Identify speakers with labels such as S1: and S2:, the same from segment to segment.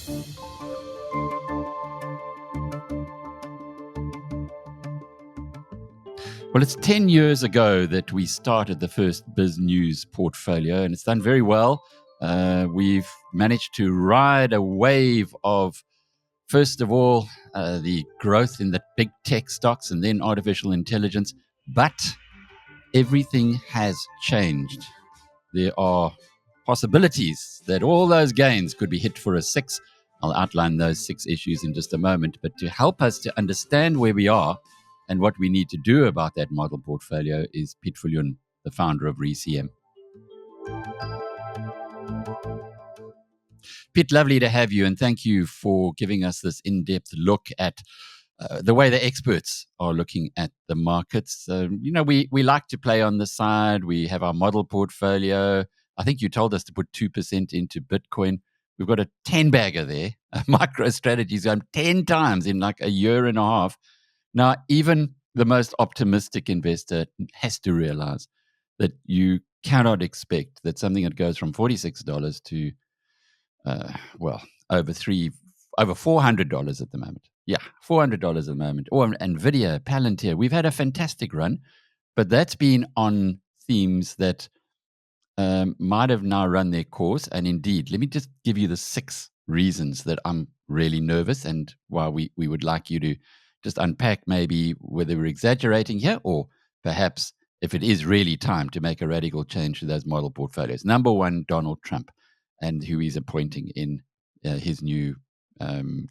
S1: Well, it's 10 years ago that we started the first BizNews portfolio, and it's done very well. We've managed to ride a wave of, first of all, the growth in the big tech stocks and then artificial intelligence. But everything has changed. There are possibilities that all those gains could be hit for a 6. I'll outline those 6 issues in just a moment. But to help us to understand where we are and what we need to do about that model portfolio is Piet Viljoen, the founder of ReCM. Piet, lovely to have you, and thank you for giving us this in-depth look at the way the experts are looking at the markets. We like to play on the side. We have our model portfolio. I think you told us to put 2% into Bitcoin. We've got a 10-bagger there. MicroStrategy's gone 10 times in like a year and a half. Now, even the most optimistic investor has to realize that you cannot expect that something that goes from $46 to, over $400 at the moment. Yeah, $400 at the moment. Or NVIDIA, Palantir. We've had a fantastic run, but that's been on themes that might have now run their course. And indeed, let me just give you the 6 reasons that I'm really nervous and why we would like you to just unpack maybe whether we're exaggerating here or perhaps if it is really time to make a radical change to those model portfolios. Number 1, Donald Trump and who he's appointing in his new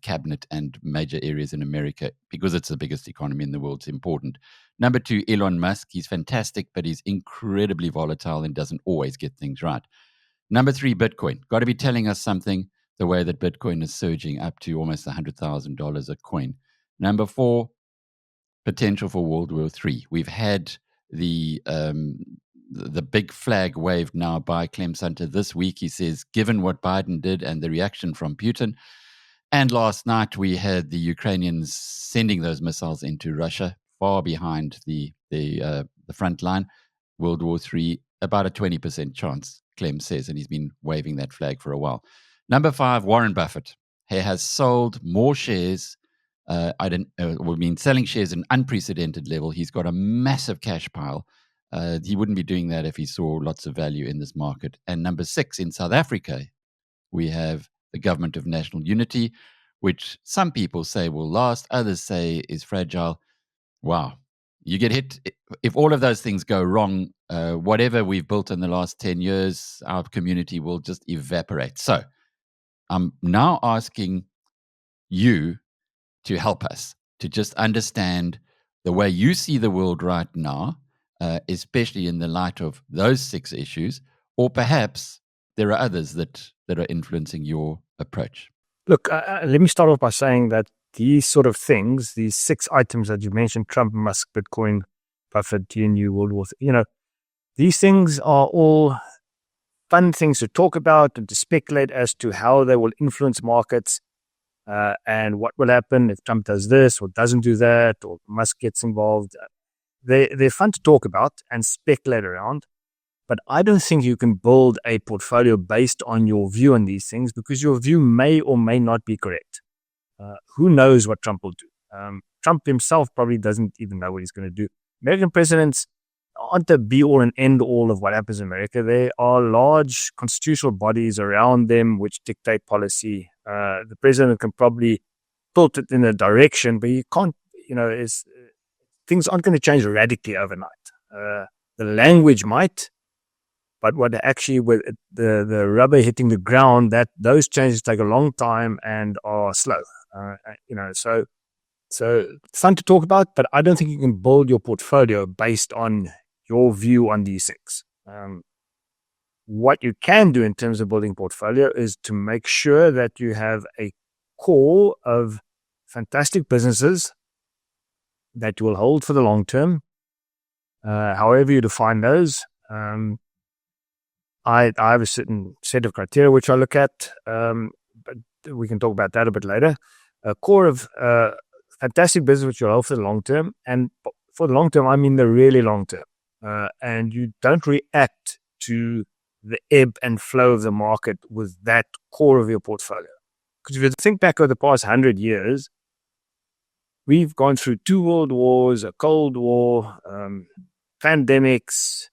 S1: cabinet and major areas in America, because it's the biggest economy in the world. It's important. Number 2, Elon Musk. He's fantastic, but he's incredibly volatile and doesn't always get things right. Number 3, Bitcoin. Got to be telling us something, the way that Bitcoin is surging up to almost $100,000 a coin. Number 4, potential for World War III. We've had the big flag waved now by Clem Sunter this week. He says, given what Biden did and the reaction from Putin, and last night we had the Ukrainians sending those missiles into Russia, far behind the front line. World War III, about a 20% chance, Clem says, and he's been waving that flag for a while. Number 5, Warren Buffett. He has sold more shares. Selling shares at an unprecedented level. He's got a massive cash pile. He wouldn't be doing that if he saw lots of value in this market. And number 6, in South Africa, we have the Government of National Unity, which some people say will last, others say is fragile. Wow. You get hit. If all of those things go wrong, whatever we've built in the last 10 years, our community will just evaporate. So I'm now asking you to help us to just understand the way you see the world right now, especially in the light of those 6 issues, or perhaps there are others that are influencing your approach.
S2: Look, let me start off by saying that these sort of things, these 6 items that you mentioned, Trump, Musk, Bitcoin, Buffett, GNU, World War III, these things are all fun things to talk about and to speculate as to how they will influence markets. And what will happen if Trump does this or doesn't do that, or Musk gets involved. They're fun to talk about and speculate around, but I don't think you can build a portfolio based on your view on these things, because your view may or may not be correct. Who knows what Trump will do? Trump himself probably doesn't even know what he's going to do. American presidents aren't the be-all and end-all of what happens in America. There are large constitutional bodies around them which dictate policy. The president can probably tilt it in a direction, but he can't, things aren't going to change radically overnight. The language might, but what actually with the rubber hitting the ground, that those changes take a long time and are slow. So fun to talk about, but I don't think you can build your portfolio based on your view on these things. What you can do in terms of building portfolio is to make sure that you have a core of fantastic businesses that you will hold for the long term, however you define those. I have a certain set of criteria which I look at, but we can talk about that a bit later. A core of fantastic business which you'll hold for the long term, and for the long term, I mean the really long term. And you don't react to the ebb and flow of the market with that core of your portfolio. Because if you think back over the past 100 years, we've gone through 2 world wars, a Cold War, pandemics,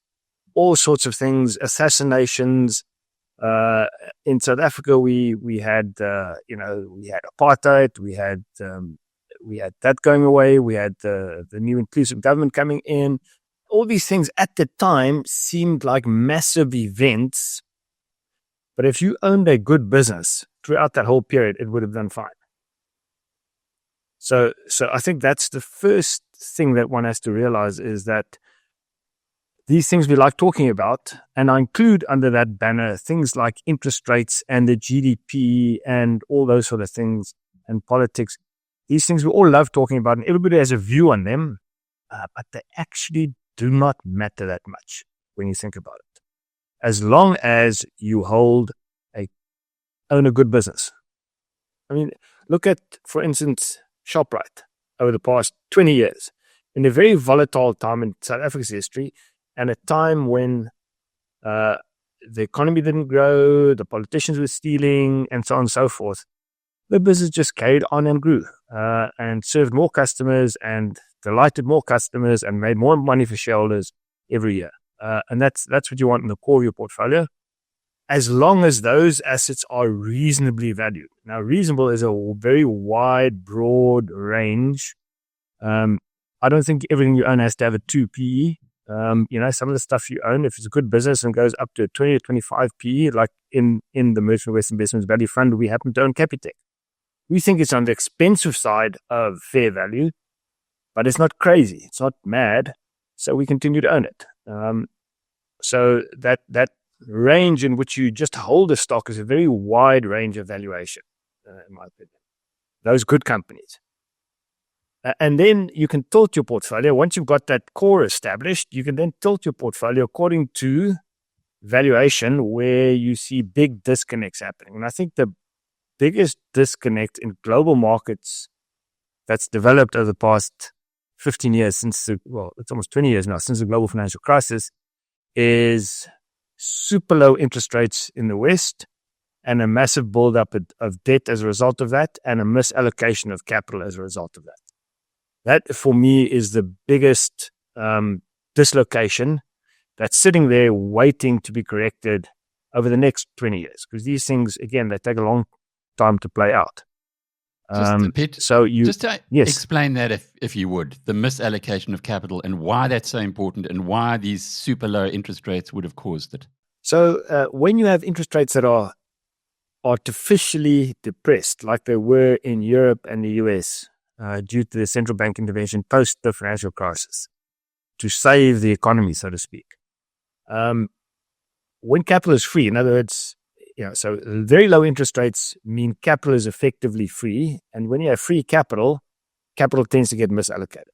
S2: all sorts of things, assassinations. In South Africa, we had we had apartheid, we had that going away, we had the new inclusive government coming in. All these things at the time seemed like massive events, but if you owned a good business throughout that whole period, it would have done fine. So I think that's the first thing that one has to realize, is that these things we like talking about, and I include under that banner things like interest rates and the GDP and all those sort of things, and politics. These things we all love talking about, and everybody has a view on them, but they actually do not matter that much when you think about it. As long as you own a good business. I mean, look at, for instance, ShopRite over the past 20 years, in a very volatile time in South Africa's history, and a time when the economy didn't grow, the politicians were stealing, and so on and so forth. The business just carried on and grew, and served more customers and delighted more customers and made more money for shareholders every year. And that's what you want in the core of your portfolio, as long as those assets are reasonably valued. Now, reasonable is a very wide, broad range. I don't think everything you own has to have a 2 PE. Some of the stuff you own, if it's a good business and goes up to a 20 or 25 PE, like in the Merchant West Investments Value Fund, we happen to own Capitec. We think it's on the expensive side of fair value, but it's not crazy. It's not mad. So we continue to own it. So that range in which you just hold a stock is a very wide range of valuation, in my opinion. Those good companies. And then you can tilt your portfolio. Once you've got that core established, you can then tilt your portfolio according to valuation, where you see big disconnects happening. And I think the biggest disconnect in global markets that's developed over the past 15 years it's almost 20 years now, since the global financial crisis, is super low interest rates in the West and a massive buildup of debt as a result of that, and a misallocation of capital as a result of that. That, for me, is the biggest dislocation that's sitting there waiting to be corrected over the next 20 years. Because these things, again, they take a long time to play out.
S1: Explain that, if you would, the misallocation of capital and why that's so important, and why these super low interest rates would have caused it.
S2: So when you have interest rates that are artificially depressed, like they were in Europe and the US, due to the central bank intervention post the financial crisis, to save the economy, so to speak. When capital is free, in other words, so very low interest rates mean capital is effectively free. And when you have free capital tends to get misallocated.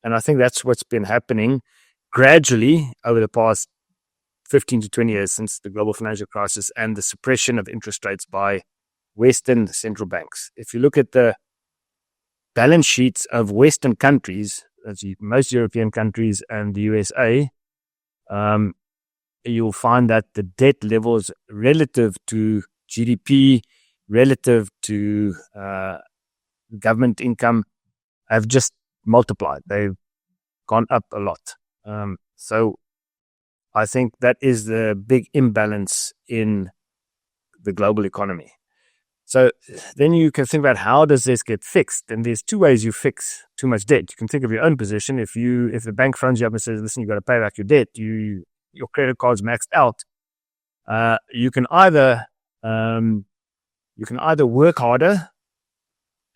S2: And I think that's what's been happening gradually over the past 15 to 20 years since the global financial crisis and the suppression of interest rates by Western central banks. If you look at the balance sheets of Western countries, as most European countries and the USA, you'll find that the debt levels relative to GDP, relative to government income, have just multiplied. They've gone up a lot. So I think that is the big imbalance in the global economy. So then you can think about, how does this get fixed? And there's 2 ways you fix too much debt. You can think of your own position. If the bank phones you up and says, listen, you've got to pay back your debt, your credit card's maxed out, you can either work harder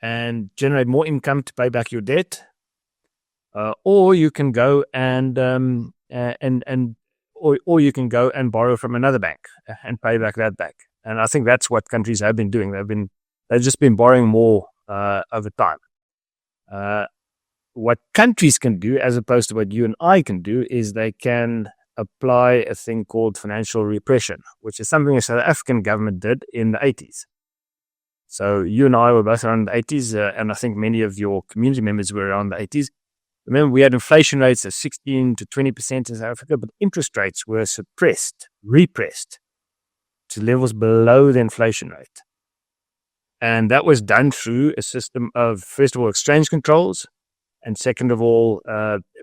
S2: and generate more income to pay back your debt, or you can go and you can go and borrow from another bank and pay back that bank. And I think that's what countries have been doing. They've just been borrowing more over time. What countries can do, as opposed to what you and I can do, is they can apply a thing called financial repression, which is something the South African government did in the 80s. So you and I were both around the 80s, and I think many of your community members were around the 80s. Remember, we had inflation rates of 16 to 20% in South Africa, but interest rates were repressed to levels below the inflation rate. And that was done through a system of, first of all, exchange controls, and second of all,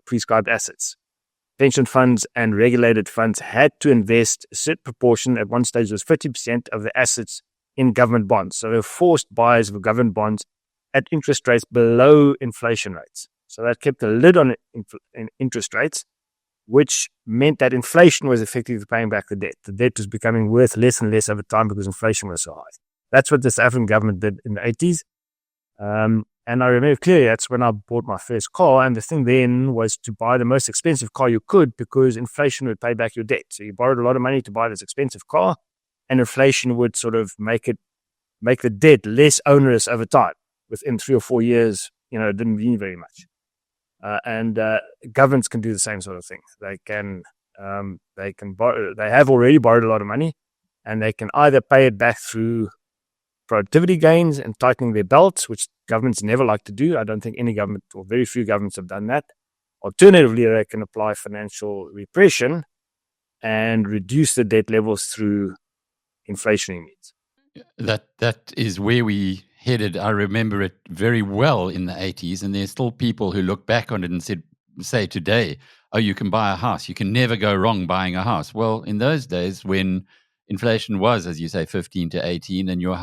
S2: prescribed assets. Pension funds and regulated funds had to invest a certain proportion, at one stage it was 50% of the assets, in government bonds. So they were forced buyers of government bonds at interest rates below inflation rates. So that kept a lid on interest rates, which meant that inflation was effectively paying back the debt. The debt was becoming worth less and less over time because inflation was so high. That's what the South African government did in the 80s. And I remember clearly that's when I bought my first car. And the thing then was to buy the most expensive car you could, because inflation would pay back your debt. So you borrowed a lot of money to buy this expensive car, and inflation would sort of make the debt less onerous over time. Within 3 or 4 years, it didn't mean very much. And governments can do the same sort of thing. They can borrow. They have already borrowed a lot of money, and they can either pay it back through productivity gains and tightening their belts, which governments never like to do. I don't think any government, or very few governments, have done that. Alternatively, they can apply financial repression and reduce the debt levels through inflationary means.
S1: That is where we headed. I remember it very well in the 80s, and there's still people who look back on it and say today, oh, you can buy a house. You can never go wrong buying a house. Well, in those days when inflation was, as you say, 15 to 18, and your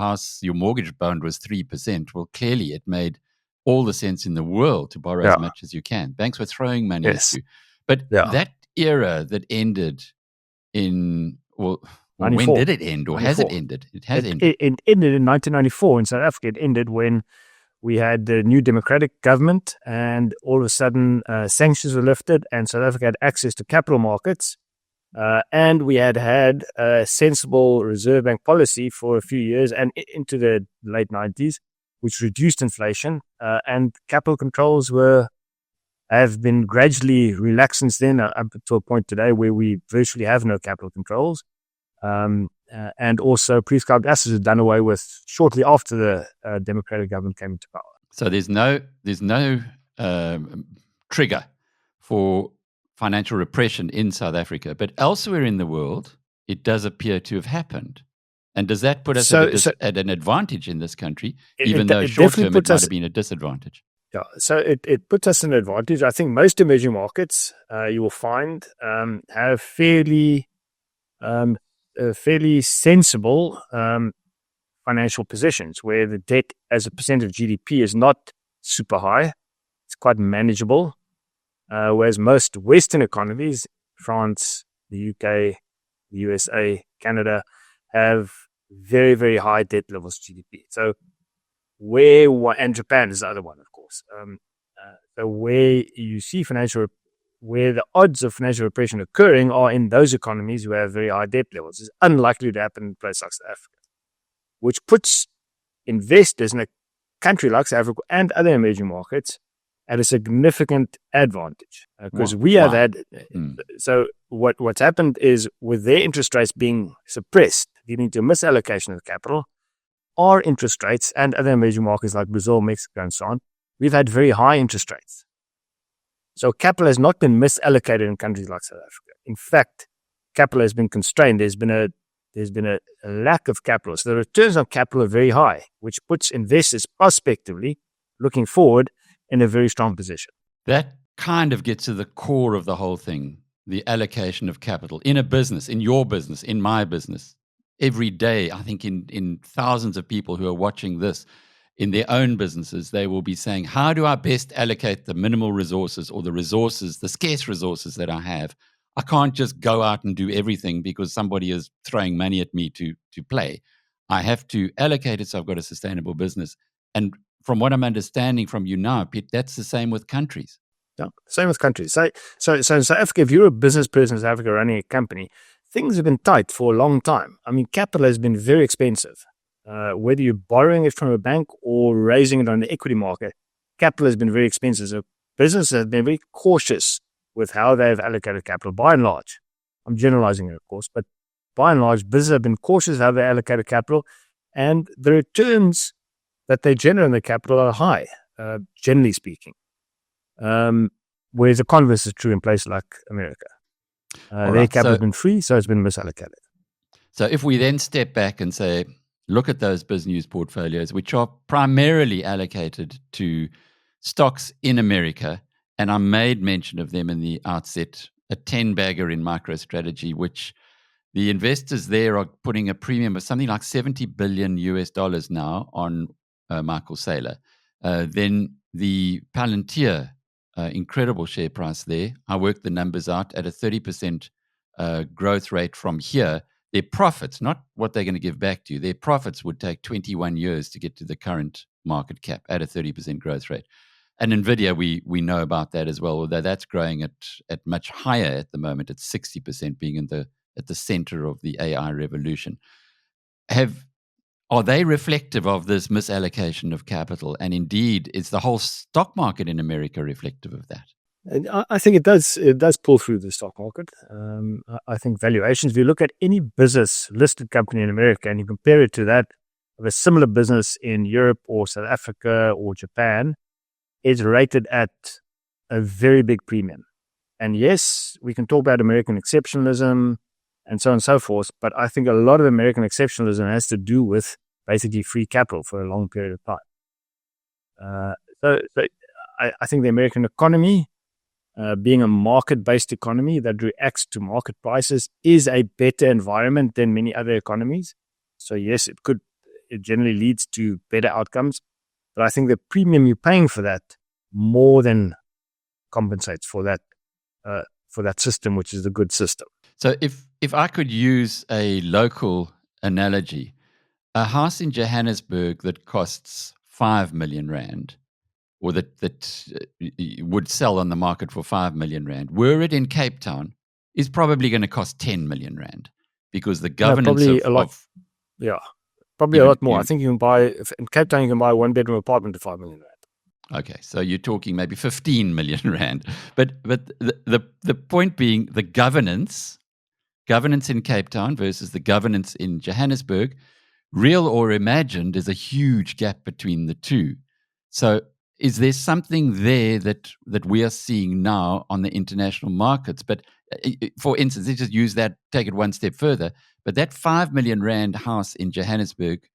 S1: mortgage bond was 3%, well, clearly it made all the sense in the world to borrow as much as you can. Banks were throwing money at you. But that era that ended in, when did it end, or 94. Has it ended? It has ended.
S2: It ended in 1994 in South Africa. It ended when we had the new democratic government, and all of a sudden sanctions were lifted, and South Africa had access to capital markets. And we had a sensible Reserve Bank policy for a few years and into the late 90s, which reduced inflation. And capital controls have been gradually relaxed since then, up to a point today where we virtually have no capital controls. And also prescribed assets are done away with shortly after the democratic government came into power.
S1: So there's no trigger for financial repression in South Africa, but elsewhere in the world, it does appear to have happened. And does that put us at an advantage in this country, even though short-term it might have been a disadvantage?
S2: Yeah, so it puts us in an advantage. I think most emerging markets, you will find, have fairly sensible financial positions where the debt as a percent of GDP is not super high. It's quite manageable. Whereas most Western economies, France, the UK, the USA, Canada, have very, very high debt levels GDP. So and Japan is the other one, of course. So where you see where the odds of financial repression occurring are in those economies who have very high debt levels. It's unlikely to happen in a place like South Africa, which puts investors in a country like South Africa and other emerging markets at a significant advantage, because we have had. So what's happened is, with their interest rates being suppressed, leading to a misallocation of capital, our interest rates and other emerging markets like Brazil, Mexico, and so on, we've had very high interest rates. So capital has not been misallocated in countries like South Africa. In fact, capital has been constrained. There's been a lack of capital. So the returns on capital are very high, which puts investors prospectively looking forward in a very strong position.
S1: That kind of gets to the core of the whole thing, the allocation of capital in a business, in your business, in my business. Every day, I think in thousands of people who are watching this, in their own businesses, they will be saying, how do I best allocate the minimal resources, or the scarce resources that I have? I can't just go out and do everything because somebody is throwing money at me to play. I have to allocate it so I've got a sustainable business. And from what I'm understanding from you now, Piet, that's the same with countries.
S2: Yeah, same with countries. So in South Africa, if you're a business person in South Africa running a company, things have been tight for a long time. I mean, capital has been very expensive. Whether you're borrowing it from a bank or raising it on the equity market, capital has been very expensive. So businesses have been very cautious with how they've allocated capital, by and large. I'm generalizing it, of course, but by and large, businesses have been cautious how they allocated capital, and the returns that they generate on the capital are high, generally speaking. Whereas the converse is true in places like America. Their capital has been free, so it's been misallocated.
S1: So if we then step back and say, look at those BizNews portfolios, which are primarily allocated to stocks in America, and I made mention of them in the outset, a 10-bagger in MicroStrategy, which the investors there are putting a premium of something like $70 billion now on Michael Saylor. Then the Palantir, incredible share price there. I worked the numbers out at a 30% growth rate from here. Their profits, not what they're going to give back to you, their profits would take 21 years to get to the current market cap at a 30% growth rate. And NVIDIA, we know about that as well, although that's growing at much higher at the moment, at 60%, being at the center of the AI revolution. Are they reflective of this misallocation of capital? And indeed, is the whole stock market in America reflective of that?
S2: And I think it does pull through the stock market. I think valuations, if you look at any business listed company in America and you compare it to that of a similar business in Europe or South Africa or Japan, it's rated at a very big premium. And yes, we can talk about American exceptionalism and so on and so forth, but I think a lot of American exceptionalism has to do with basically free capital for a long period of time. So I think the American economy, being a market-based economy that reacts to market prices, is a better environment than many other economies. So yes, it generally leads to better outcomes, but I think the premium you're paying for that more than compensates for that system, which is a good system.
S1: So if I could use a local analogy, a house in Johannesburg that costs 5 million rand, or that would sell on the market for 5 million rand, were it in Cape Town, is probably going to cost 10 million rand, because the governance
S2: probably a lot more. I think you can buy in Cape Town, you can buy a 1-bedroom apartment for 5 million rand.
S1: Okay, so you're talking maybe 15 million rand. But the point being, the governance in Cape Town versus the governance in Johannesburg, real or imagined, is a huge gap between the two. So is there something there that we are seeing now on the international markets? But for instance, let's just use that, take it one step further. But that 5 million rand house in Johannesburg,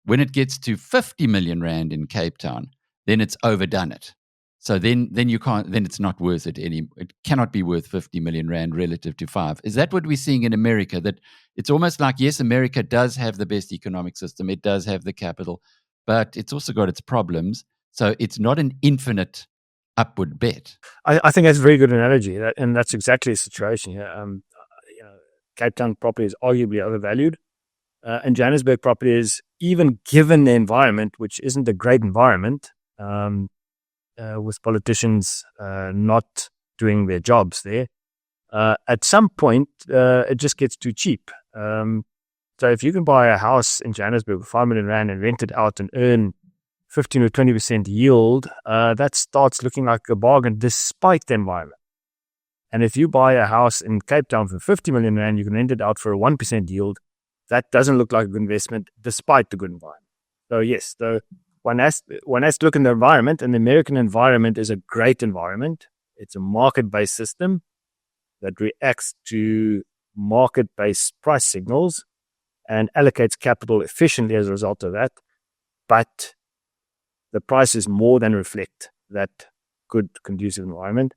S1: when it gets to 50 million rand in Cape Town, then it's overdone it. So then you can't. Then it's not worth it any. It cannot be worth 50 million rand relative to 5. Is that what we're seeing in America? That it's almost like, yes, America does have the best economic system. It does have the capital, but it's also got its problems. So it's not an infinite upward bet.
S2: I think that's a very good analogy, and that's exactly the situation here. Cape Town property is arguably overvalued, and Johannesburg property is, even given the environment, which isn't a great environment, with politicians not doing their jobs there, at some point it just gets too cheap. So if you can buy a house in Johannesburg for 5 million rand and rent it out and earn 15 or 20% yield, that starts looking like a bargain despite the environment. And if you buy a house in Cape Town for 50 million rand, you can rent it out for a 1% yield. That doesn't look like a good investment despite the good environment. So yes, one has to look in the environment, and the American environment is a great environment. It's a market-based system that reacts to market-based price signals and allocates capital efficiently as a result of that. But the prices more than reflect that good, conducive environment.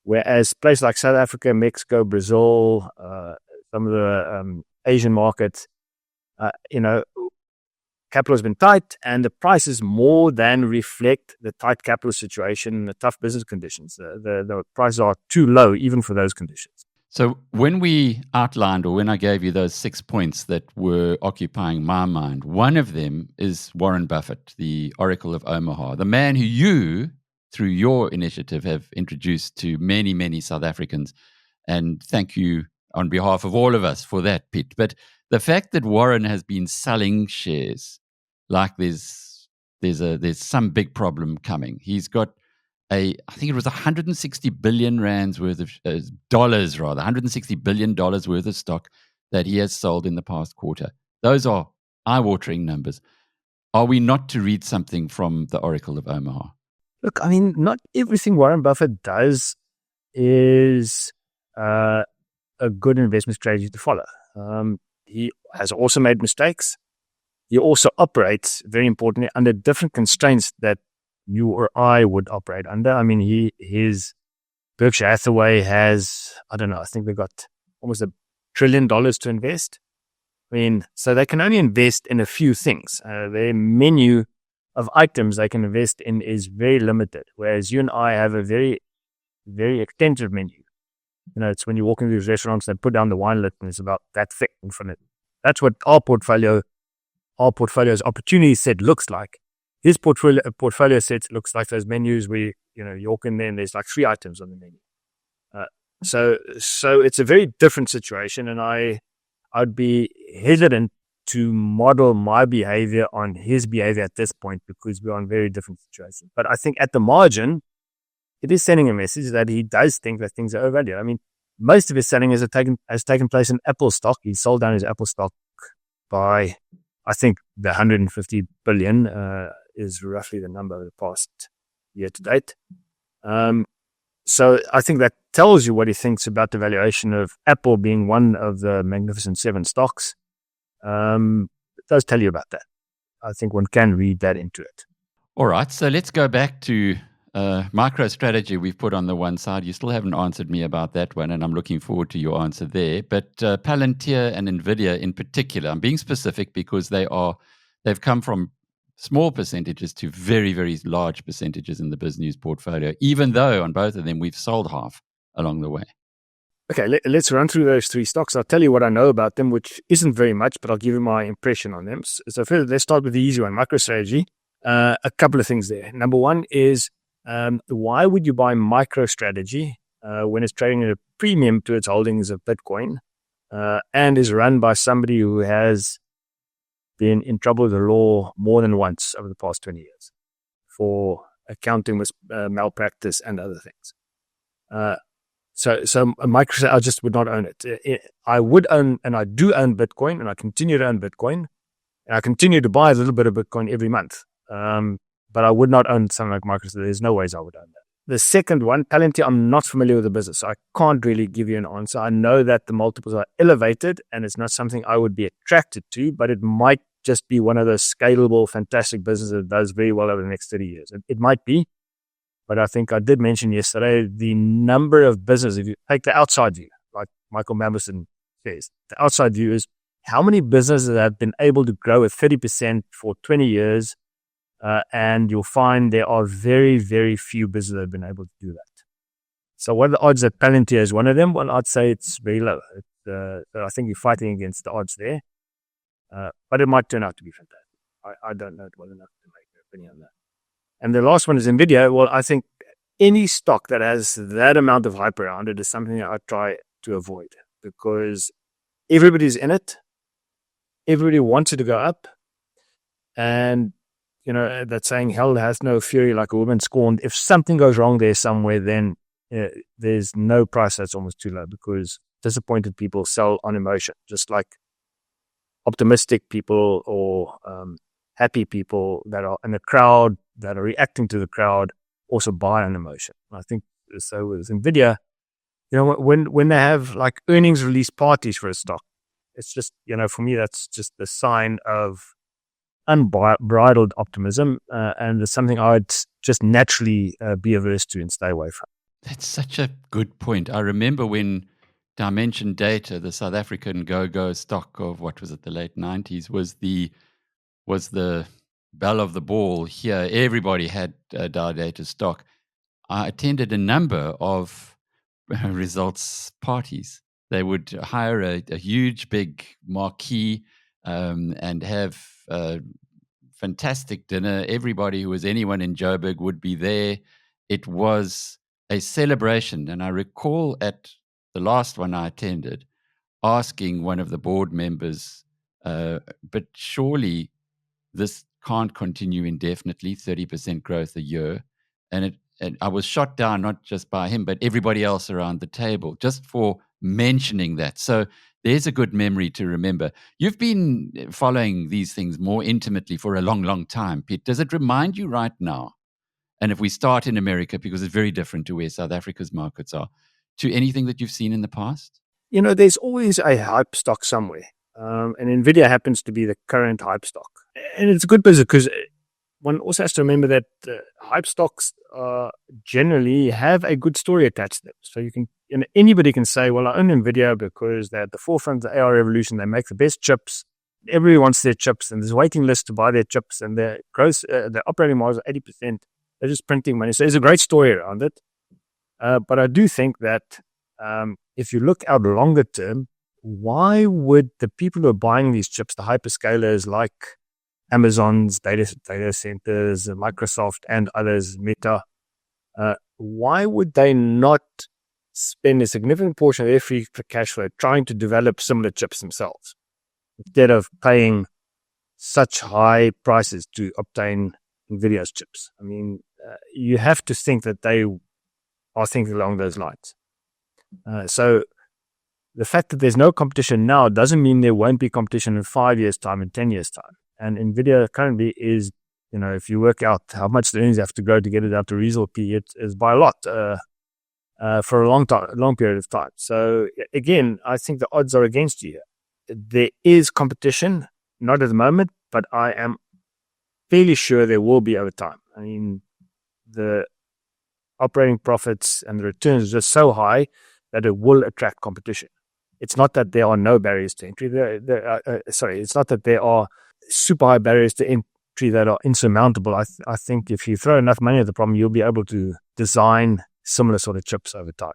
S2: Whereas places like South Africa, Mexico, Brazil, some of the Asian markets, capital has been tight, and the prices more than reflect the tight capital situation and the tough business conditions. The prices are too low even for those conditions.
S1: So when we outlined, or when I gave you those 6 points that were occupying my mind, one of them is Warren Buffett, the Oracle of Omaha, the man who you, through your initiative, have introduced to many, many South Africans. And thank you on behalf of all of us for that, Piet. But the fact that Warren has been selling shares like there's some big problem coming. He's got I think it was 160 billion rands worth of dollars, rather, $160 billion worth of stock that he has sold in the past quarter. Those are eye-watering numbers. Are we not to read something from the Oracle of Omaha?
S2: Look, I mean, not everything Warren Buffett does is a good investment strategy to follow. He has also made mistakes. he also operates, very importantly, under different constraints that you or I would operate under. I mean, his Berkshire Hathaway has, I don't know, I think they've got almost $1 trillion to invest. I mean, so they can only invest in a few things. Their menu of items they can invest in is very limited, whereas you and I have a very, very extensive menu. You know, it's when you walk into these restaurants, they put down the wine list and it's about that thick in front of you. That's what our portfolio's opportunity set looks like. His portfolio set looks like those menus where, you know, you walk in there and there's like 3 items on the menu. So it's a very different situation, and I'd be hesitant to model my behavior on his behavior at this point because we're on very different situations. But I think at the margin, it is sending a message that he does think that things are overvalued. I mean, most of his selling has taken place in Apple stock. He sold down his Apple stock by, I think, the 150 billion is roughly the number of the past year to date. So I think that tells you what he thinks about the valuation of Apple being one of the Magnificent Seven stocks. It does tell you about that. I think one can read that into it.
S1: All right. So let's go back to micro strategy we've put on the one side. You still haven't answered me about that one, and I'm looking forward to your answer there. But Palantir and NVIDIA in particular, I'm being specific because they've come from small percentages to very, very large percentages in the BizNews portfolio, even though on both of them we've sold half along the way.
S2: Okay, let's run through those 3 stocks. I'll tell you what I know about them, which isn't very much, but I'll give you my impression on them. So first, let's start with the easy one, MicroStrategy. A couple of things there. Number one is, why would you buy MicroStrategy when it's trading at a premium to its holdings of Bitcoin and is run by somebody who has been in trouble with the law more than once over the past 20 years for accounting malpractice and other things? So MicroStrategy, I just would not own it. I would own, and I do own Bitcoin, and I continue to own Bitcoin, and I continue to buy a little bit of Bitcoin every month. But I would not own something like MicroStrategy. There's no ways I would own that. The second one, Palantir, I'm not familiar with the business, so I can't really give you an answer. I know that the multiples are elevated, and it's not something I would be attracted to, but it might just be one of those scalable, fantastic businesses that does very well over the next 30 years. It might be. But I think I did mention yesterday the number of businesses, if you take the outside view, like Michael Mamerson says, the outside view is how many businesses have been able to grow at 30% for 20 years. And you'll find there are very, very few businesses that have been able to do that. So what are the odds that Palantir is one of them? Well, I'd say it's very low. So I think you're fighting against the odds there. But it might turn out to be fantastic. I don't know it well enough to make an opinion on that. And the last one is NVIDIA. Well, I think any stock that has that amount of hype around it is something that I try to avoid because everybody's in it. Everybody wants it to go up. And, you know, that saying, hell has no fury like a woman scorned. If something goes wrong there somewhere, then there's no price that's almost too low because disappointed people sell on emotion, just like optimistic people or happy people that are in the crowd that are reacting to the crowd also buy on emotion. I think so with NVIDIA, you know, when they have like earnings release parties for a stock, it's just, you know, for me, that's just the sign of unbridled optimism. And it's something I'd just naturally be averse to and stay away from.
S1: That's such a good point. I remember when Dimension Data, the South African go-go stock of what was it, the late 90s, was the bell of the ball here. Everybody had Dow Data stock. I attended a number of results parties. They would hire a huge, big marquee and have a fantastic dinner. Everybody who was anyone in Joburg would be there. It was a celebration. And I recall at the last one I attended asking one of the board members, but surely this can't continue indefinitely, 30% growth a year. And I was shot down, not just by him, but everybody else around the table, just for mentioning that. So there's a good memory to remember. You've been following these things more intimately for a long, long time, Piet. Does it remind you right now, and if we start in America, because it's very different to where South Africa's markets are, to anything that you've seen in the past?
S2: You know, there's always a hype stock somewhere. and Nvidia happens to be the current hype stock. And it's a good business because one also has to remember that hype stocks generally have a good story attached to them. So anybody can say, well, I own Nvidia because they're at the forefront of the AI revolution. They make the best chips. Everybody wants their chips, and there's a waiting list to buy their chips, and their operating margins are 80%. They're just printing money. So there's a great story around it. But I do think that if you look out longer term, why would the people who are buying these chips, the hyperscalers like Amazon's data centers, Microsoft and others, Meta, why would they not spend a significant portion of their free cash flow trying to develop similar chips themselves instead of paying such high prices to obtain NVIDIA's chips? I mean, you have to think that they are thinking along those lines. So the fact that there's no competition now doesn't mean there won't be competition in 5 years' time and 10 years' time. And NVIDIA currently is, if you work out how much the earnings have to grow to get it out to reasonable P, it is by a lot for a long period of time. So again, I think the odds are against you here. There is competition, not at the moment, but I am fairly sure there will be over time. I mean, the operating profits and the returns are just so high that it will attract competition. It's not that there are no barriers to entry. It's not that there are super high barriers to entry that are insurmountable. I think if you throw enough money at the problem, you'll be able to design similar sort of chips over time.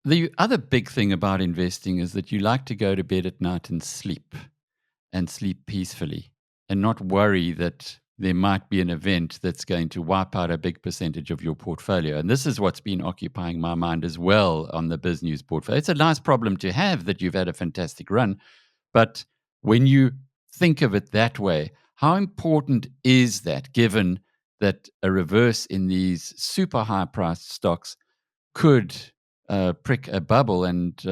S1: The other big thing about investing is that you like to go to bed at night and sleep peacefully and not worry that there might be an event that's going to wipe out a big percentage of your portfolio. And this is what's been occupying my mind as well on the BizNews portfolio. It's a nice problem to have that you've had a fantastic run. But when you think of it that way, how important is that, given that a reverse in these super high priced stocks could prick a bubble? And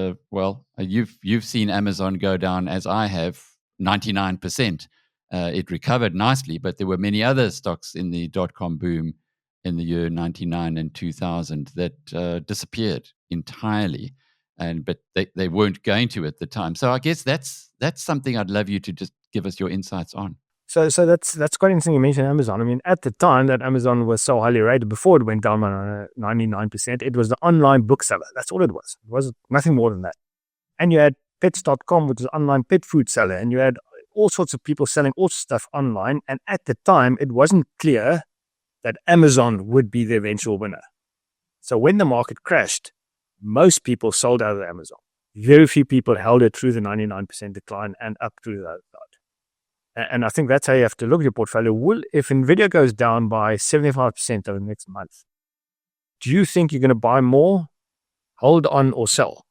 S1: you've seen Amazon go down, as I have, 99%. It recovered nicely, but there were many other stocks in the dot-com boom in the year 99 and 2000 that disappeared entirely, but they weren't going to at the time. So I guess that's something I'd love you to just give us your insights on.
S2: So that's quite interesting you mentioned Amazon. I mean, at the time that Amazon was so highly rated, before it went down by 99%, it was the online bookseller. That's all it was. It was nothing more than that. And you had pets.com, which is an online pet food seller, and you had all sorts of people selling all stuff online. And at the time, it wasn't clear that Amazon would be the eventual winner. So when the market crashed, most people sold out of Amazon. Very few people held it through the 99% decline and up through the other side. And I think that's how you have to look at your portfolio. If NVIDIA goes down by 75% over the next month, do you think you're going to buy more, hold on, or sell?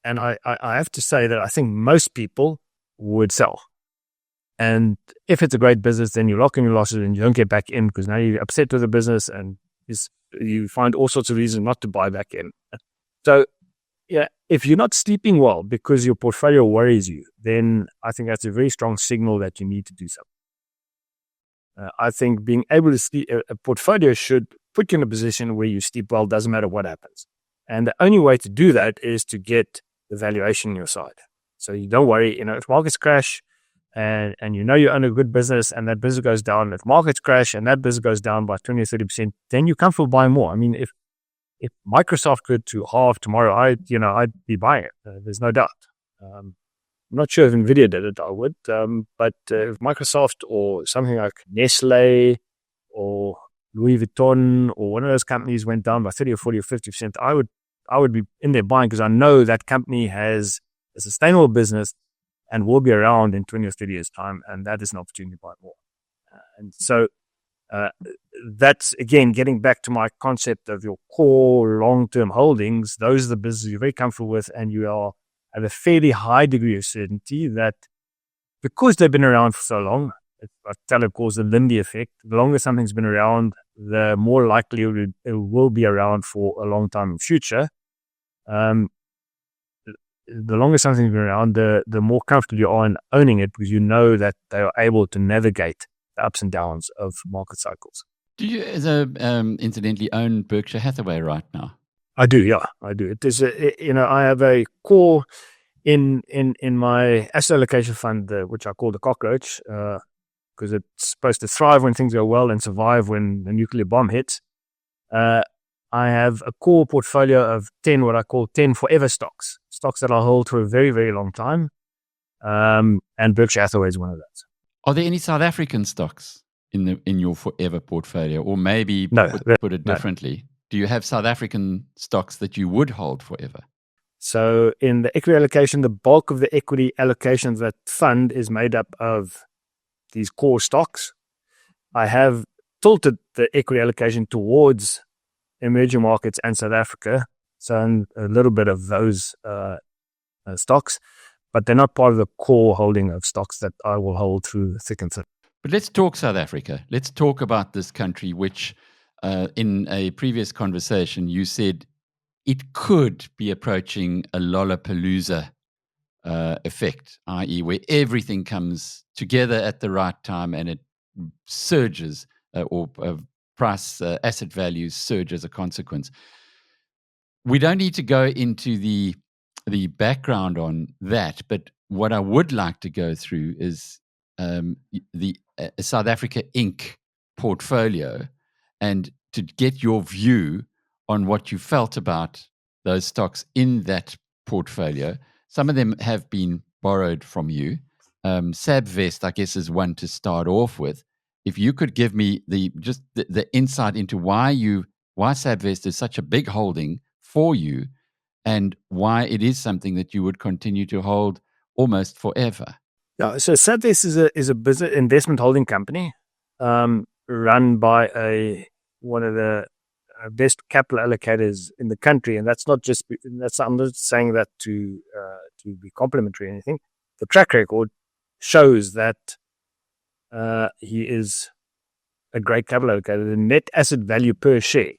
S2: And I have to say that I think most people would sell. And if it's a great business, then you lock in your losses and you don't get back in because now you're upset with the business and you find all sorts of reasons not to buy back in. So, yeah, if you're not sleeping well because your portfolio worries you, then I think that's a very strong signal that you need to do something. I think being able to sleep, a portfolio should put you in a position where you sleep well, doesn't matter what happens. And the only way to do that is to get the valuation on your side. So you don't worry, if markets crash, and you own a good business and that business goes down, if markets crash and that business goes down by 20 or 30%, then you're comfortable buying more. I mean, if Microsoft could to halve tomorrow, I'd be buying it. There's no doubt. I'm not sure if NVIDIA did it, I would. But if Microsoft or something like Nestle or Louis Vuitton or one of those companies went down by 30 or 40 or 50%, I would be in there buying because I know that company has a sustainable business and will be around in 20 or 30 years' time, and that is an opportunity to buy more. And so that's, again, getting back to my concept of your core long-term holdings. Those are the businesses you're very comfortable with, and you have a fairly high degree of certainty that because they've been around for so long, what Taleb calls the Lindy effect. The longer something's been around, the more likely it will be around for a long time in the future. The longer something's been around, the more comfortable you are in owning it because you know that they are able to navigate the ups and downs of market cycles.
S1: Do you, incidentally, own Berkshire Hathaway right now?
S2: I do, yeah, I do. It is, I have a core in my asset allocation fund, which I call the cockroach, because it's supposed to thrive when things go well and survive when the nuclear bomb hits. I have a core portfolio of 10, what I call 10 forever stocks that I'll hold for a very, very long time. And Berkshire Hathaway is one of those.
S1: Are there any South African stocks in your forever portfolio? Or maybe put it differently, do you have South African stocks that you would hold forever?
S2: So in the equity allocation, the bulk of the equity allocation of that fund is made up of these core stocks. I have tilted the equity allocation towards emerging markets and South Africa. So a little bit of those stocks, but they're not part of the core holding of stocks that I will hold through thick and thin.
S1: But let's talk South Africa. Let's talk about this country, which in a previous conversation, you said it could be approaching a Lollapalooza effect, i.e. where everything comes together at the right time and it surges or price asset values surge as a consequence. We don't need to go into the background on that, but what I would like to go through is the South Africa Inc. portfolio, and to get your view on what you felt about those stocks in that portfolio. Some of them have been borrowed from you. Sabvest, I guess, is one to start off with. If you could give me the insight into why Sabvest is such a big holding for you, and why it is something that you would continue to hold almost forever.
S2: Yeah, so Sabvest is a business investment holding company run by one of the best capital allocators in the country, and I'm not saying that to be complimentary or anything. The track record shows that he is a great capital allocator. The net asset value per share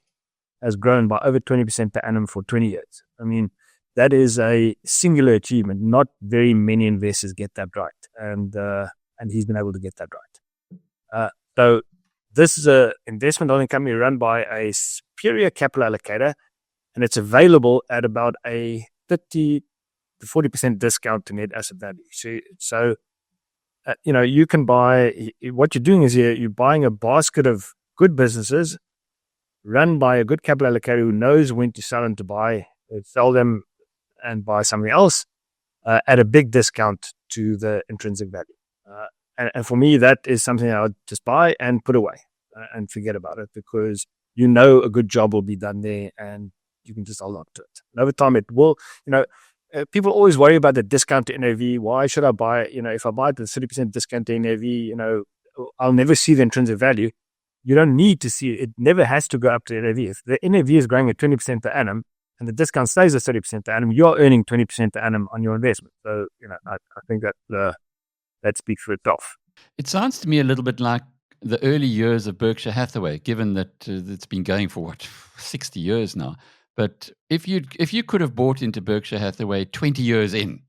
S2: has grown by over 20% per annum for 20 years. I mean, that is a singular achievement. Not very many investors get that right, and he's been able to get that right. So this is an investment holding company run by a superior capital allocator, and it's available at about a 30 to 40% discount to net asset value. So you can buy. What you're doing is you're buying a basket of good businesses run by a good capital allocator who knows when to sell and to sell them and buy something else at a big discount to the intrinsic value. And for me, that is something I would just buy and put away and forget about it, because a good job will be done there and you can just hold on to it. And over time, it will, people always worry about the discount to NAV. Why should I buy it? If I buy it at 30% discount to NAV, I'll never see the intrinsic value. You don't need to see it. It never has to go up to NAV. If the NAV is growing at 20% per annum and the discount stays at 30% per annum, you're earning 20% per annum on your investment. So, I think that speaks for itself.
S1: It sounds to me a little bit like the early years of Berkshire Hathaway, given that it's been going for 60 years now. But if you could have bought into Berkshire Hathaway 20 years in,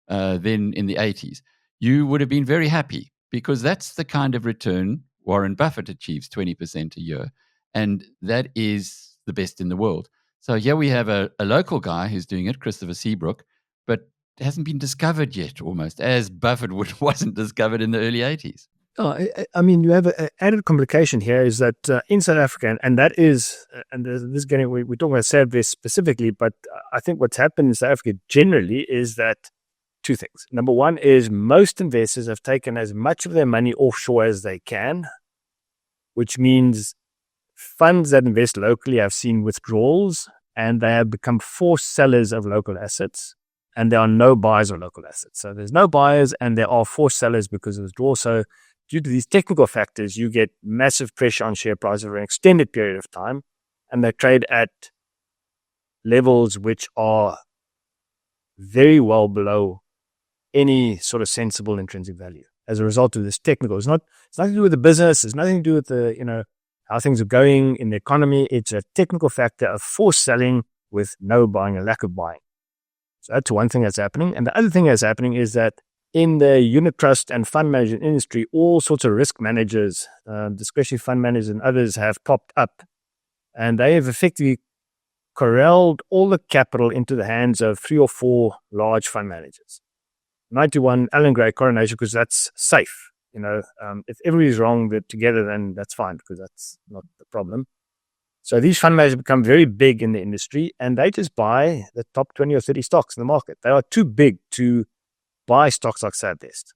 S1: then in the 80s, you would have been very happy, because that's the kind of return Warren Buffett achieves, 20% a year. And that is the best in the world. So here we have a local guy who's doing it, Christopher Seabrook, but it hasn't been discovered yet, almost, as Buffett wasn't discovered in the early 80s.
S2: Oh, I mean, you have an added complication here is that in South Africa, and that is, and this is we're talking about Sabvest specifically, but I think what's happened in South Africa generally is that two things. Number one is most investors have taken as much of their money offshore as they can, which means funds that invest locally have seen withdrawals and they have become forced sellers of local assets, and there are no buyers of local assets. So there's no buyers and there are forced sellers because of withdrawal. So due to these technical factors, you get massive pressure on share price over an extended period of time, and they trade at levels which are very well below any sort of sensible intrinsic value as a result of this technical. It's nothing to do with the business. It's nothing to do with the, how things are going in the economy. It's a technical factor of forced selling with no buying, a lack of buying. So that's one thing that's happening. And the other thing that's happening is that in the unit trust and fund management industry, all sorts of risk managers, discretionary fund managers and others have popped up, and they have effectively corralled all the capital into the hands of 3 or 4 large fund managers. 91 Allen Gray Coronation, because that's safe. If everybody's wrong together, then that's fine, because that's not the problem. So these fund managers become very big in the industry, and they just buy the top 20 or 30 stocks in the market. They are too big to buy stocks like Sadvest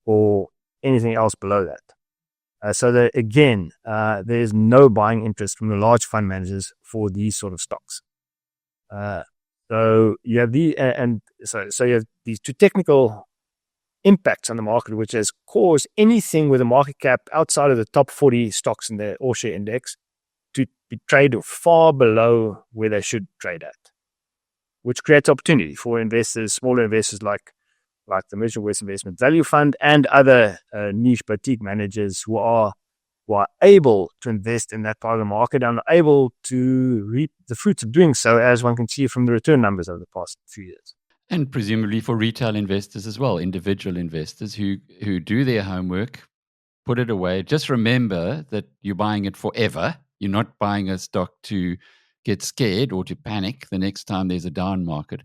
S2: or anything else below that. So that, again, there's no buying interest from the large fund managers for these sort of stocks. So you have so you have these two technical impacts on the market, which has caused anything with a market cap outside of the top 40 stocks in the all-share index to be traded far below where they should trade at, which creates opportunity for investors, smaller investors like the Merchant West Investment Value Fund and other niche boutique managers who are able to invest in that part of the market and are able to reap the fruits of doing so, as one can see from the return numbers over the past few years.
S1: And presumably for retail investors as well, individual investors who do their homework, put it away. Just remember that you're buying it forever. You're not buying a stock to get scared or to panic the next time there's a down market.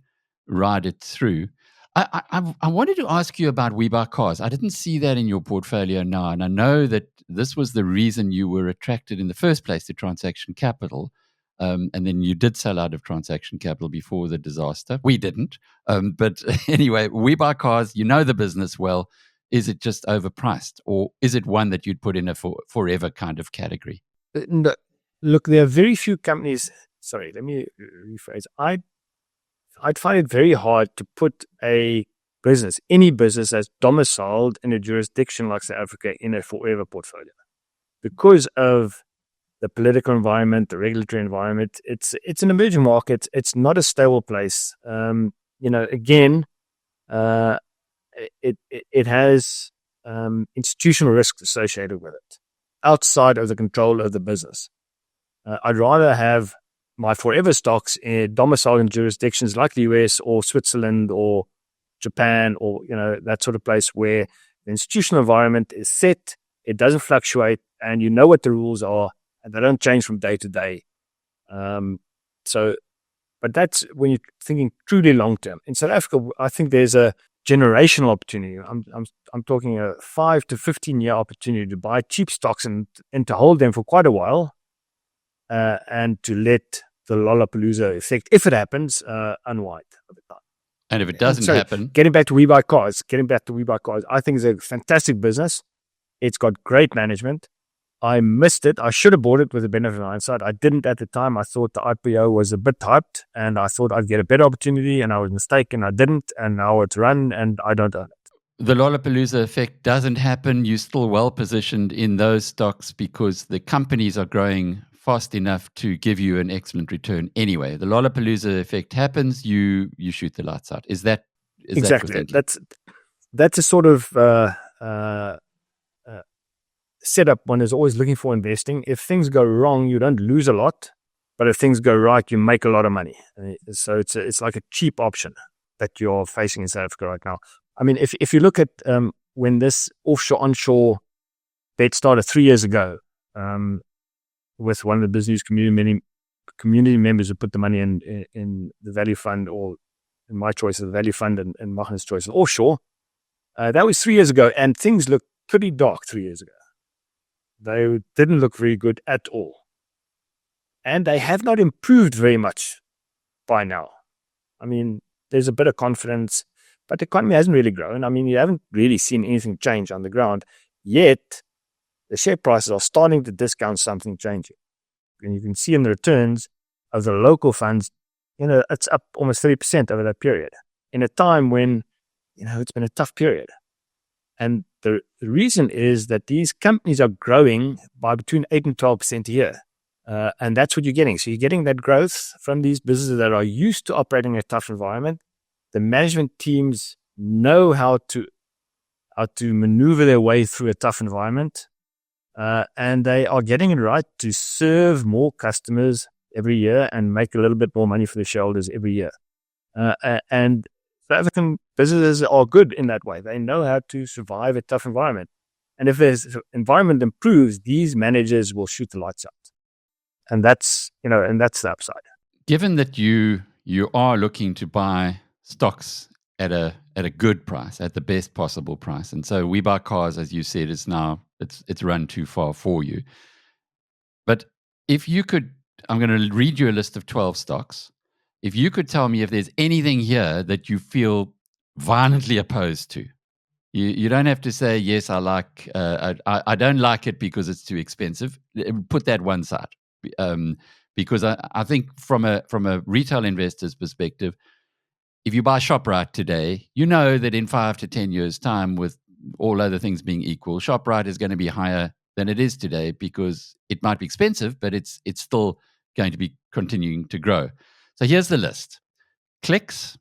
S1: Ride it through. I wanted to ask you about We Buy Cars. I didn't see that in your portfolio now, and I know that this was the reason you were attracted in the first place to Transaction Capital, and then you did sell out of Transaction Capital before the disaster. We didn't, but anyway, We Buy Cars. You know the business well. Is it just overpriced, or is it one that you'd put in a forever kind of category?
S2: No, look, there are very few companies. Sorry, let me rephrase. I'd find it very hard to put any business that's domiciled in a jurisdiction like South Africa in a forever portfolio. Because of the political environment, the regulatory environment, it's an emerging market. It's not a stable place. Again, it has institutional risks associated with it outside of the control of the business. I'd rather have my forever stocks domiciled in jurisdictions like the US or Switzerland or Japan or that sort of place where the institutional environment is set, it doesn't fluctuate, and you know what the rules are, and they don't change from day to day. But that's when you're thinking truly long term. In South Africa, I think there's a generational opportunity. I'm talking a 5 to 15 year opportunity to buy cheap stocks and to hold them for quite a while. And to let the Lollapalooza effect, if it happens, unwind over time.
S1: And if it doesn't happen,
S2: getting back to We Buy Cars, I think it's a fantastic business. It's got great management. I missed it. I should have bought it with the benefit of hindsight. I didn't at the time. I thought the IPO was a bit hyped, and I thought I'd get a better opportunity, and I was mistaken. I didn't, and now it's run, and I don't own it.
S1: The Lollapalooza effect doesn't happen. You're still well positioned in those stocks because the companies are growing fast enough to give you an excellent return anyway. The Lollapalooza effect happens, you shoot the lights out. Is that
S2: exactly? That's a sort of setup one is always looking for investing. If things go wrong, you don't lose a lot, but if things go right, you make a lot of money. So it's like a cheap option that you're facing in South Africa right now. I mean, if you look at when this offshore onshore bet started 3 years ago. With one of the BizNews community members who put the money in the value fund, or in my choice of the value fund and Magnus' choice of offshore. That was 3 years ago, and things looked pretty dark 3 years ago. They didn't look very good at all. And they have not improved very much by now. I mean, there's a bit of confidence, but the economy hasn't really grown. I mean, you haven't really seen anything change on the ground, yet the share prices are starting to discount something changing. And you can see in the returns of the local funds, it's up almost 30% over that period in a time when, it's been a tough period. And the reason is that these companies are growing by between 8 and 12% a year. And that's what you're getting. So you're getting that growth from these businesses that are used to operating in a tough environment. The management teams know how to maneuver their way through a tough environment. And they are getting it right to serve more customers every year and make a little bit more money for the shareholders every year. And South African businesses are good in that way. They know how to survive a tough environment. And if the environment improves, these managers will shoot the lights out. And that's the upside.
S1: given that you are looking to buy stocks at a good price, at the best possible price, and so We Buy Cars, as you said, is now it's run too far for you. But if you could, I'm going to read you a list of 12 stocks. If you could tell me if there's anything here that you feel violently opposed to, you don't have to say, yes, I like, I don't like it because it's too expensive. Put that one side. Because I think from a retail investor's perspective, if you buy ShopRite today, you know that in 5 to 10 years' time, with all other things being equal, ShopRite is going to be higher than it is today because it might be expensive, but it's still going to be continuing to grow. So here's the list. Clicks,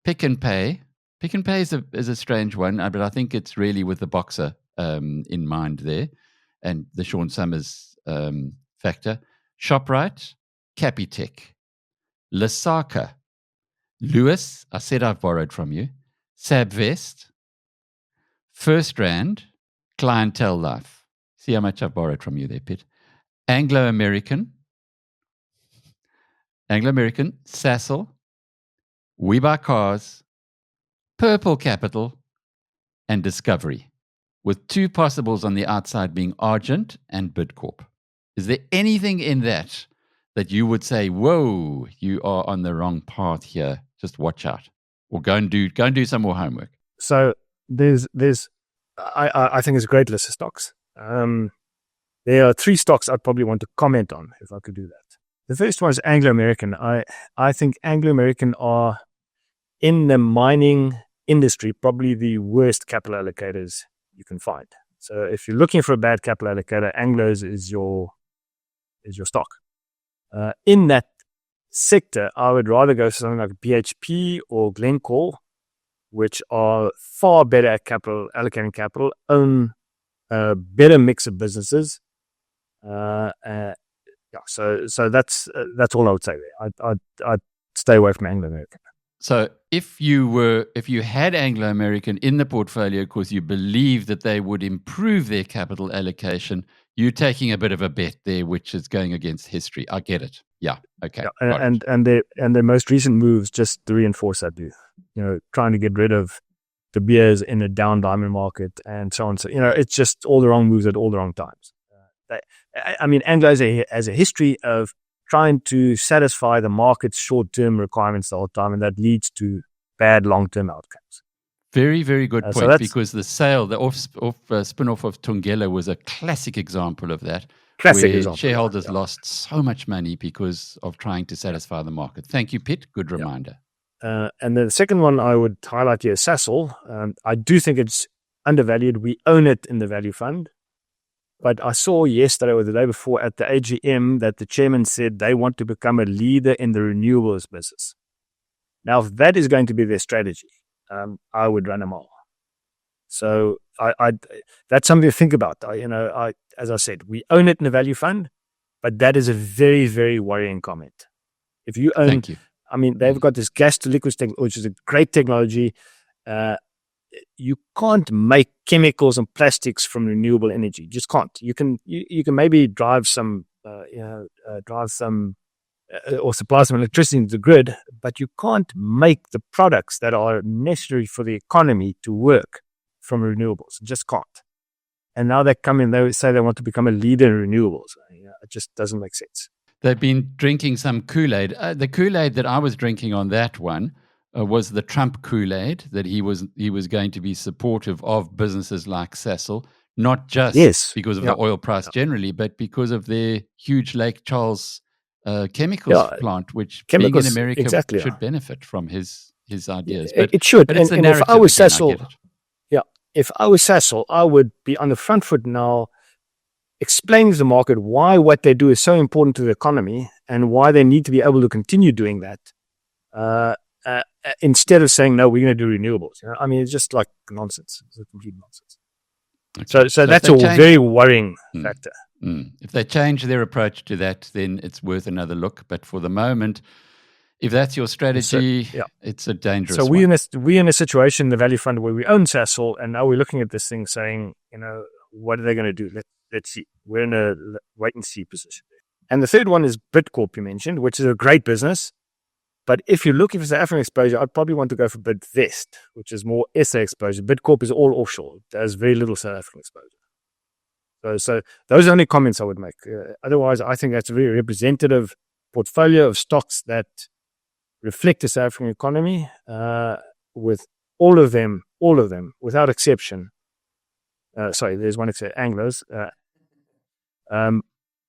S1: Pick n Pay. Pick n Pay is a strange one, but I think it's really with the boxer in mind there and the Sean Summers factor. ShopRite, Capitec, Lasaka, Lewis, I said I've borrowed from you, Sabvest, First Rand, Clientele Life. See how much I've borrowed from you there, Piet. Anglo-American, Sasol, We Buy Cars, Purple Capital, and Discovery, with two possibles on the outside being Argent and Bidcorp. Is there anything in that you would say, whoa, you are on the wrong path here, just watch out, or go and do some more homework?
S2: So there's I think it's a great list of stocks. There are 3 stocks I'd probably want to comment on if I could do that. The first one is Anglo-American. I think Anglo-American are, in the mining industry, probably the worst capital allocators you can find. So if you're looking for a bad capital allocator, Anglo's is your stock. In that sector, I would rather go for something like BHP or Glencore, which are far better at allocating capital, own a better mix of businesses. So that's all I would say there. I'd stay away from Anglo-American.
S1: So if you had Anglo-American in the portfolio because you believe that they would improve their capital allocation, you're taking a bit of a bet there, which is going against history. I get it. Yeah. Okay.
S2: Yeah, and their most recent moves just to reinforce that view. Trying to get rid of De Beers in a down diamond market and so on. So it's just all the wrong moves at all the wrong times. Anglo has a history of trying to satisfy the market's short-term requirements the whole time, and that leads to bad long-term outcomes.
S1: Very, very good point, because the sale, the spin-off of Thungela was a classic example of that. Shareholders lost so much money because of trying to satisfy the market. Thank you, Piet. Good reminder.
S2: And the second one I would highlight here is Sasol. I do think it's undervalued. We own it in the value fund. But I saw yesterday or the day before at the AGM that the chairman said they want to become a leader in the renewables business. Now, if that is going to be their strategy, I would run them all. So that's something to think about. As I said, we own it in the value fund, but that is a very, very worrying comment. If you own,
S1: Thank you.
S2: They've got this gas to liquids technology, which is a great technology. You can't make chemicals and plastics from renewable energy. You just can't. You can maybe drive some or supply some electricity into the grid, but you can't make the products that are necessary for the economy to work from renewables. You just can't. And now they come in, they say they want to become a leader in renewables. It just doesn't make sense.
S1: They've been drinking some Kool-Aid. The Kool-Aid that I was drinking on that one was the Trump Kool-Aid, that he was going to be supportive of businesses like Sasol, not just because of the oil price generally, but because of their huge Lake Charles chemicals plant, which being in America should benefit from his ideas. But
S2: it should.
S1: But it's
S2: and
S1: narrative
S2: if I was
S1: again,
S2: Sasol, if I was Sasol, I would be on the front foot now, explaining to the market why what they do is so important to the economy and why they need to be able to continue doing that. Instead of saying, no, we're going to do renewables. It's just like nonsense. It's complete nonsense. Okay. So that's a very worrying factor.
S1: If they change their approach to that, then it's worth another look. But for the moment, if that's your strategy, it's a dangerous one.
S2: So we're in a situation in the value fund where we own Sasol, and now we're looking at this thing saying, what are they going to do? Let's see. We're in a wait and see position. And the third one is Bitcorp, you mentioned, which is a great business. But if you're looking for South African exposure, I'd probably want to go for Bitvest, which is more SA exposure. Bitcorp is all offshore. It has very little South African exposure. So those are only comments I would make. Otherwise, I think that's a very representative portfolio of stocks that reflect the South African economy, with all of them, without exception. Sorry, there's one exception, Anglos,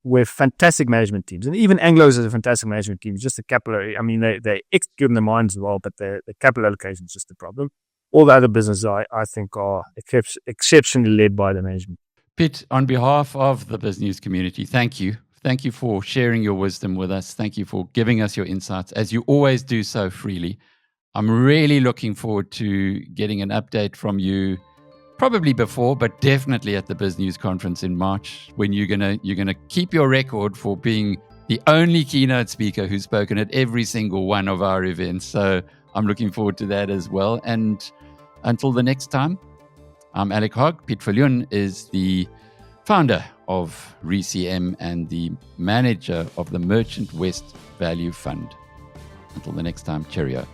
S2: with fantastic management teams. And even Anglos is a fantastic management team. It's just the capital. I mean, they execute in their minds as well, but the capital allocation is just the problem. All the other businesses, I think, are exceptionally led by the management.
S1: Piet, on behalf of the BizNews community, thank you. Thank you for sharing your wisdom with us. Thank you for giving us your insights, as you always do so freely. I'm really looking forward to getting an update from you, probably before, but definitely at the BizNews conference in March, when you're gonna keep your record for being the only keynote speaker who's spoken at every single one of our events. So I'm looking forward to that as well. And until the next time, I'm Alec Hogg. Piet Viljoen is the founder of ReCM and the manager of the Merchant West Value Fund. Until the next time, cheerio.